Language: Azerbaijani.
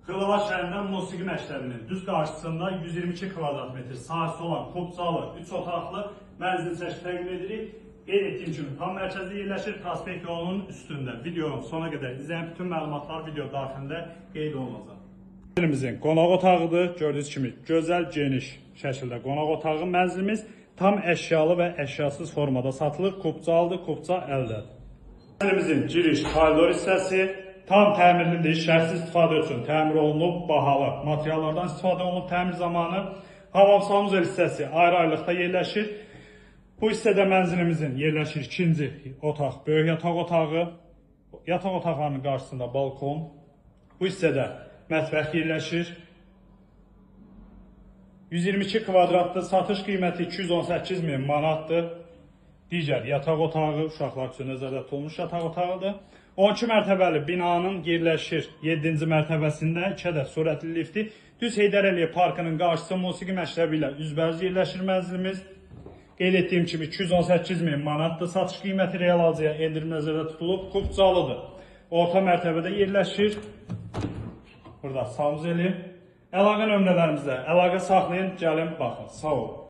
Xılava şəhərindən musiqi məktəbinin düz qarşısında 122 kvadrat metr sahəsi olan Kopcalı 3 otaqlı mənzil çəkib təqdim edirik. Qeyd etdiyim kimi tam mərkəzdə yerləşir, prospekt yolunun üstündə. Videonun sona qədər izləyən bütün məlumatlar video daxilində qeyd olunacaq. Mənzilimizin qonaq otağıdır. Gördüyünüz kimi gözəl, geniş şəkildə qonaq otağı. Mənzilimiz tam əşyalı və əşyasız formada satılır. Kopcalıdır, Kopca əldədir. Mənzilimizin giriş koridor hissəsi tam təmirlidir, şərtsiz istifadə üçün təmir olunub, bahalı materiallardan istifadə olunub təmir zamanı. Hamam sanuzel hissəsi ayrı-ayrılıqda yerləşir. Bu hissədə mənzilimizin yerləşir ikinci otaq, böyük yataq otağı. Yataq otaqlarının qarşısında balkon. Bu hissədə mətbəx yerləşir. 122 kvadratlı satış qiyməti 218 min manatdır. Digər yataq otağı, uşaqlar üçün nəzərdə tutulmuş yataq otağıdır. 12 mərtəbəli binanın yerləşir 7-ci mərtəbəsində 2 ədəd sürətli lifti. Düz Heydər Əliyev parkının qarşısı musiqi məktəbi ilə üzbərüz yerləşir mənzilimiz. Qeyd etdiyim kimi 218 min manatdır. Satış qiyməti real alıcıya endirim nəzərdə tutulub. Kopcalıdır. Orta mərtəbədə yerləşir. Burada sanuzeli. Əlaqə nömrələrimizdə əlaqə saxlayın, gəlin baxın. Sağ olun.